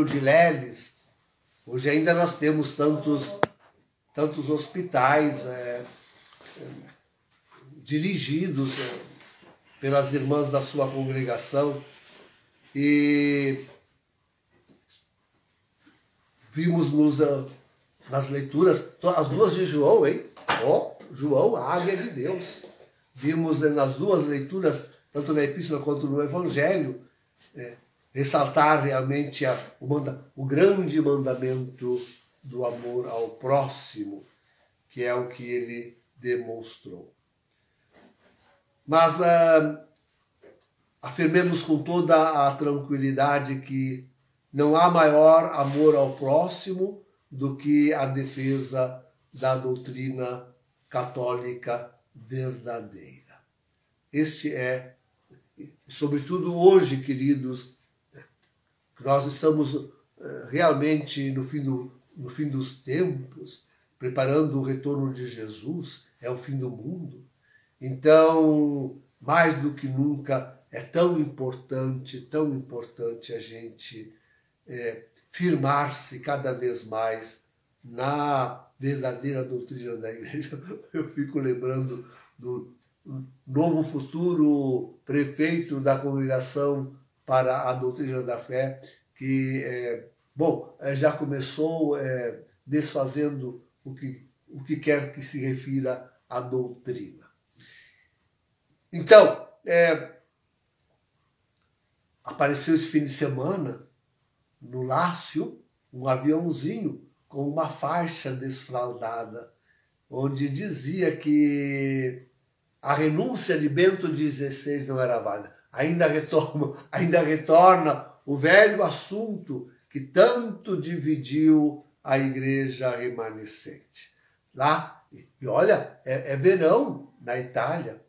de Leles. Hoje ainda nós temos tantos hospitais dirigidos pelas irmãs da sua congregação, e vimos nas leituras, as duas de João, hein? João, a águia de Deus. Vimos nas duas leituras, tanto na Epístola quanto no Evangelho, ressaltar realmente o grande mandamento do amor ao próximo, que é o que ele demonstrou. Mas afirmemos com toda a tranquilidade que não há maior amor ao próximo do que a defesa da doutrina católica verdadeira. Este é, sobretudo hoje, queridos, nós estamos realmente no fim dos tempos, preparando o retorno de Jesus, é o fim do mundo. Então, mais do que nunca, é tão importante a gente firmar-se cada vez mais na verdadeira doutrina da igreja. Eu fico lembrando do novo futuro prefeito da Congregação para a Doutrina da Fé, que já começou desfazendo o que quer que se refira à doutrina. Então, apareceu esse fim de semana, no Lácio, um aviãozinho com uma faixa desfraldada, onde dizia que a renúncia de Bento XVI não era válida. Ainda retorna o velho assunto que tanto dividiu a igreja remanescente. Lá, e olha, é verão na Itália.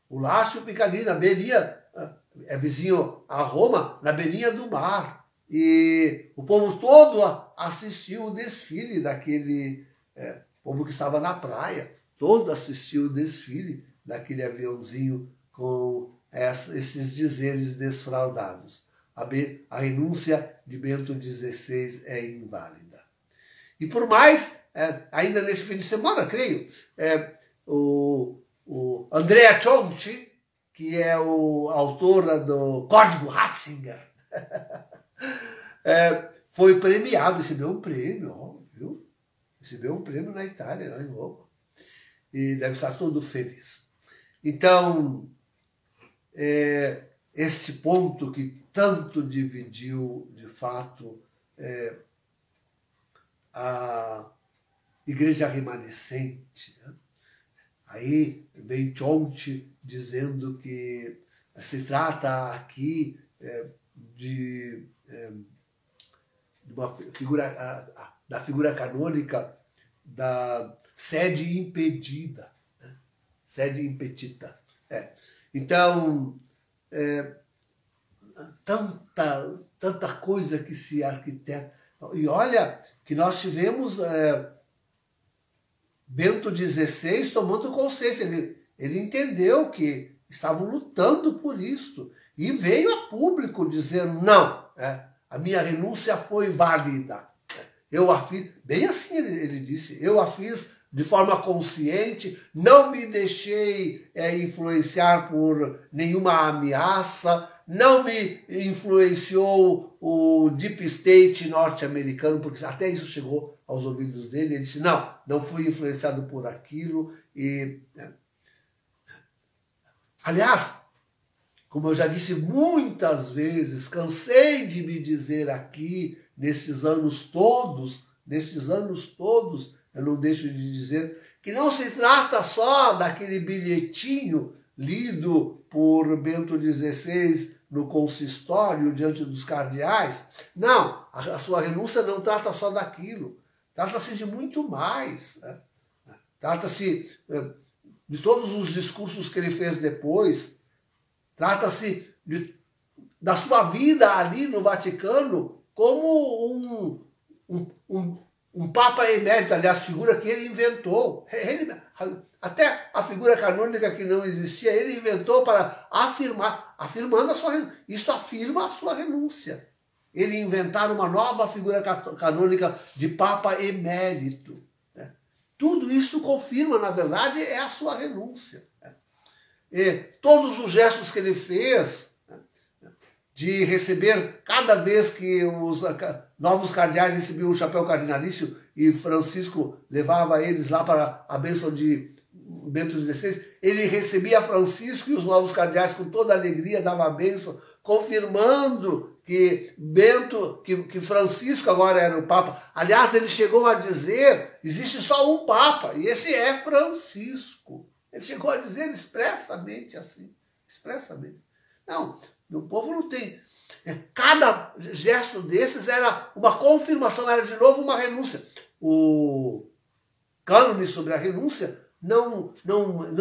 O Lácio fica ali na beirinha, é vizinho a Roma, na beirinha do mar. E o povo todo assistiu o desfile daquele povo que estava na praia. Todo assistiu o desfile daquele aviãozinho com esses dizeres desfraldados. A renúncia de Bento XVI é inválida. E por mais, ainda nesse fim de semana, creio, o Andrea Chonti, que é o autor do Código Ratzinger, foi premiado, recebeu um prêmio, viu? Recebeu um prêmio na Itália, lá em Roma. E deve estar todo feliz. Então, este ponto que tanto dividiu, de fato, a igreja remanescente, né? Aí vem Chonti dizendo que se trata aqui de uma figura, da figura canônica da sede impedida, né? Sede impetita. Então, tanta coisa que se arquiteta. E olha que nós tivemos Bento XVI tomando consciência. Ele entendeu que estavam lutando por isto e veio a público dizer não, a minha renúncia foi válida. Eu a fiz, bem assim ele disse, eu a fiz de forma consciente, não me deixei influenciar por nenhuma ameaça, não me influenciou o deep state norte-americano, porque até isso chegou aos ouvidos dele. Ele disse, não fui influenciado por aquilo. Aliás, como eu já disse muitas vezes, cansei de me dizer aqui, nesses anos todos, eu não deixo de dizer que não se trata só daquele bilhetinho lido por Bento XVI no consistório diante dos cardeais. Não, a sua renúncia não trata só daquilo. Trata-se de muito mais. Né? Trata-se de todos os discursos que ele fez depois. Trata-se da sua vida ali no Vaticano como um Papa emérito, aliás, figura que ele inventou. Até a figura canônica que não existia, ele inventou para afirmando a sua renúncia. Isso afirma a sua renúncia. ele inventar uma nova figura canônica de Papa emérito. Tudo isso confirma, na verdade, é a sua renúncia. E todos os gestos que ele fez, de receber, cada vez que os novos cardeais recebiam o chapéu cardinalício e Francisco levava eles lá para a bênção de Bento XVI, ele recebia Francisco e os novos cardeais com toda alegria, dava a bênção, confirmando que que Francisco agora era o Papa. Aliás, ele chegou a dizer, existe só um Papa, e esse é Francisco. Ele chegou a dizer expressamente assim, expressamente. Não, o povo não tem. Cada gesto desses era uma confirmação, era de novo uma renúncia. O cânone sobre a renúncia não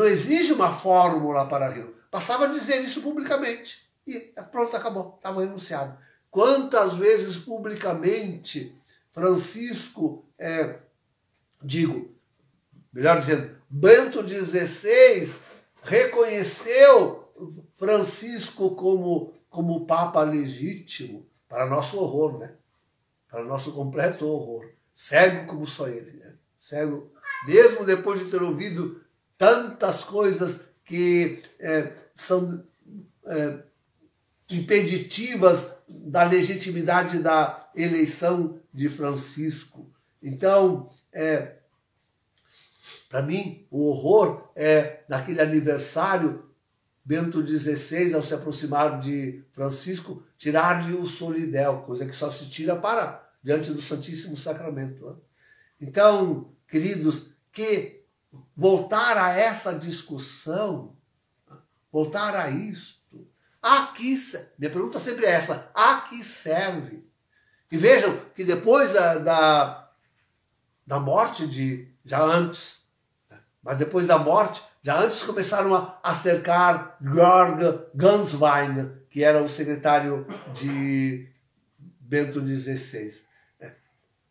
exige uma fórmula para a renúncia. Bastava dizer isso publicamente. E pronto, acabou, estava renunciado. Quantas vezes publicamente Francisco, melhor dizendo, Bento XVI reconheceu Francisco como Papa legítimo, para nosso horror, né? Para nosso completo horror. Cego como só ele, né? Cego, mesmo depois de ter ouvido tantas coisas que são impeditivas da legitimidade da eleição de Francisco. Então, para mim, o horror é, naquele aniversário, Bento XVI, ao se aproximar de Francisco, tirar-lhe o solidel, coisa que só se tira diante do Santíssimo Sacramento. Né? Então, queridos, que voltar a essa discussão, voltar a isto, minha pergunta sempre é essa, a que serve? E vejam que depois da morte já antes, mas depois da morte, já antes começaram a cercar Georg Ganswein, que era o secretário de Bento XVI.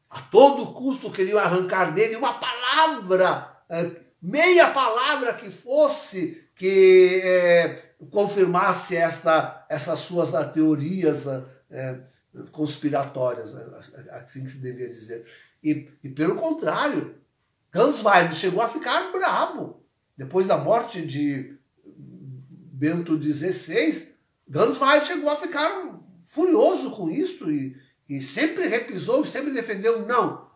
A todo custo queriam arrancar dele uma palavra, meia palavra que fosse, que confirmasse essas suas teorias conspiratórias, assim que se devia dizer. E pelo contrário, Ganswein chegou a ficar bravo. Depois da morte de Bento XVI, Ganswein chegou a ficar furioso com isso e sempre repisou, sempre defendeu, não,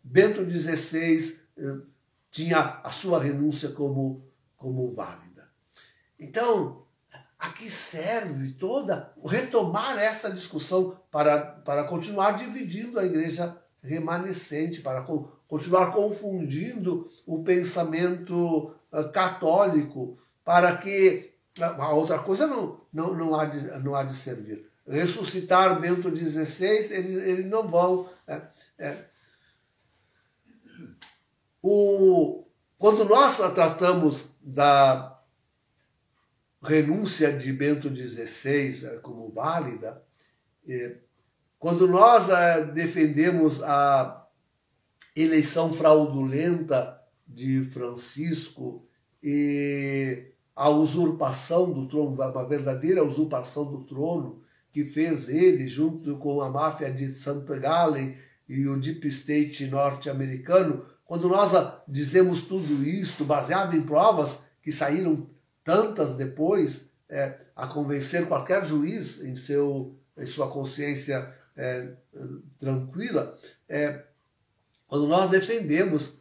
Bento XVI tinha a sua renúncia como válida. Então, a que serve retomar essa discussão para continuar dividindo a igreja remanescente, para continuar confundindo o pensamento católico, para que a outra coisa não há de servir. Ressuscitar Bento XVI, eles não vão. Quando nós tratamos da renúncia de Bento XVI como válida, quando nós defendemos a eleição fraudulenta de Francisco e a usurpação do trono, uma verdadeira usurpação do trono, que fez ele, junto com a máfia de St. Gallen e o Deep State norte-americano, quando nós dizemos tudo isso, baseado em provas que saíram tantas depois, a convencer qualquer juiz em sua consciência tranquila, quando nós defendemos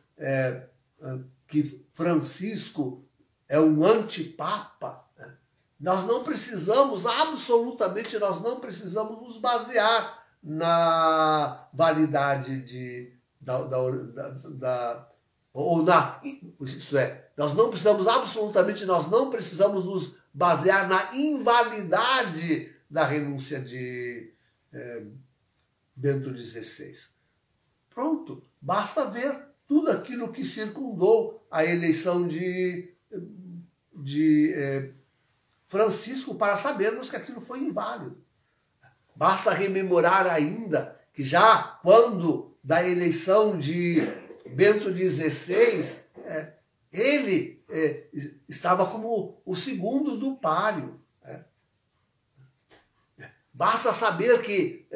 que Francisco é um antipapa, nós não precisamos, absolutamente, nós não precisamos nos basear na validade nós não precisamos, absolutamente, nós não precisamos nos basear na invalidade da renúncia de Bento XVI. Pronto, basta ver tudo aquilo que circundou a eleição de Francisco para sabermos que aquilo foi inválido. Basta rememorar ainda que já quando da eleição de Bento XVI, ele estava como o segundo do páreo. Basta saber que,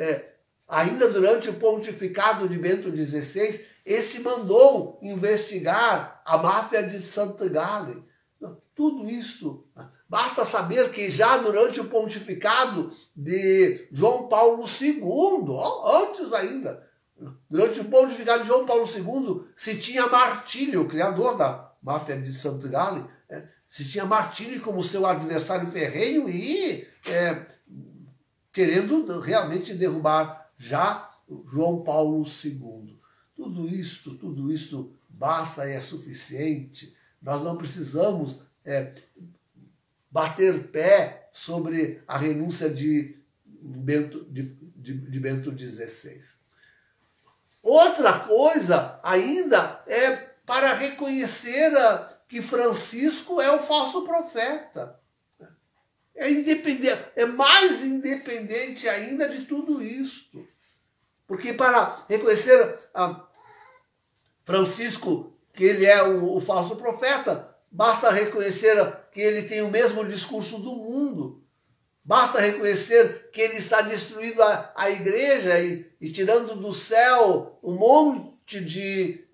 ainda durante o pontificado de Bento XVI, esse mandou investigar a máfia de Sant'Agale. Tudo isso. Basta saber que já durante o pontificado de João Paulo II, antes ainda, durante o pontificado de João Paulo II, se tinha Martílio, o criador da máfia de Sant'Agale, se tinha Martílio como seu adversário ferrenho e querendo realmente derrubar já João Paulo II. Tudo isso basta e é suficiente. Nós não precisamos bater pé sobre a renúncia de Bento XVI. Outra coisa ainda é para reconhecer que Francisco é o falso profeta. É mais independente ainda de tudo isto. Porque para reconhecer Francisco que ele é o falso profeta, basta reconhecer que ele tem o mesmo discurso do mundo. Basta reconhecer que ele está destruindo a igreja e tirando do céu um monte de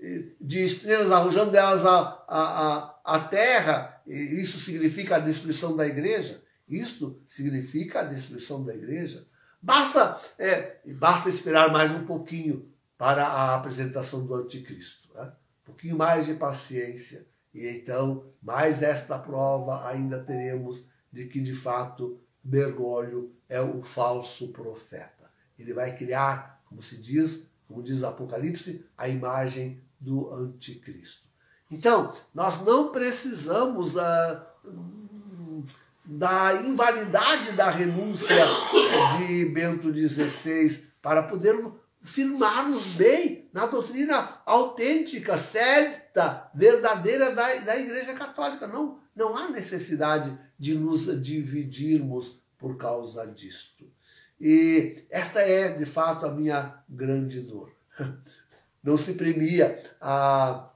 estrelas, arrojando elas à terra. E isso significa a destruição da igreja. Isto significa a destruição da igreja. Basta esperar mais um pouquinho para a apresentação do anticristo. Um pouquinho mais de paciência. E então, mais esta prova ainda teremos de que, de fato, Bergoglio é o falso profeta. Ele vai criar, como diz o Apocalipse, a imagem do anticristo. Então, nós não precisamos da invalidade da renúncia de Bento XVI para poder firmarmos bem na doutrina autêntica, certa, verdadeira da Igreja Católica. Não há necessidade de nos dividirmos por causa disto. E esta é, de fato, a minha grande dor. Não se premia a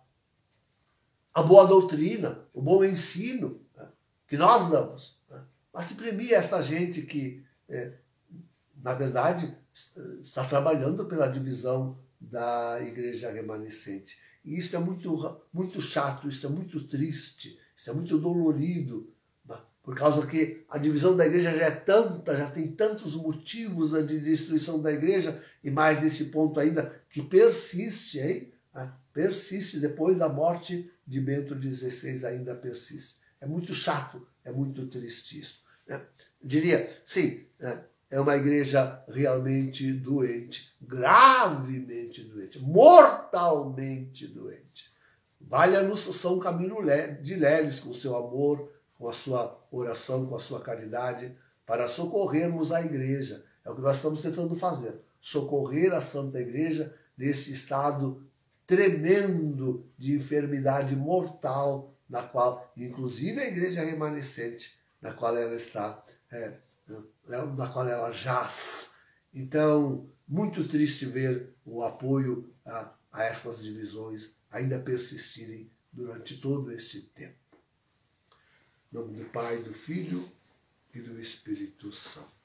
boa doutrina, o bom ensino que nós damos, mas se premia esta gente que, na verdade, está trabalhando pela divisão da igreja remanescente. E isso é muito chato, isso é muito triste, isso é muito dolorido, por causa que a divisão da igreja já é tanta, já tem tantos motivos de destruição da igreja, e mais nesse ponto ainda, que persiste, hein? Persiste depois da morte de Bento XVI, ainda persiste. É muito chato, é muito triste isso. Diria, sim, é uma igreja realmente doente, gravemente doente, mortalmente doente. Valha-nos São Camilo de Leles com o seu amor, com a sua oração, com a sua caridade, para socorrermos a igreja. É o que nós estamos tentando fazer, socorrer a Santa Igreja nesse estado tremendo de enfermidade mortal, na qual, inclusive a igreja remanescente, na qual ela está, na qual ela jaz. Então, muito triste ver o apoio a essas divisões ainda persistirem durante todo este tempo. Em nome do Pai, do Filho e do Espírito Santo.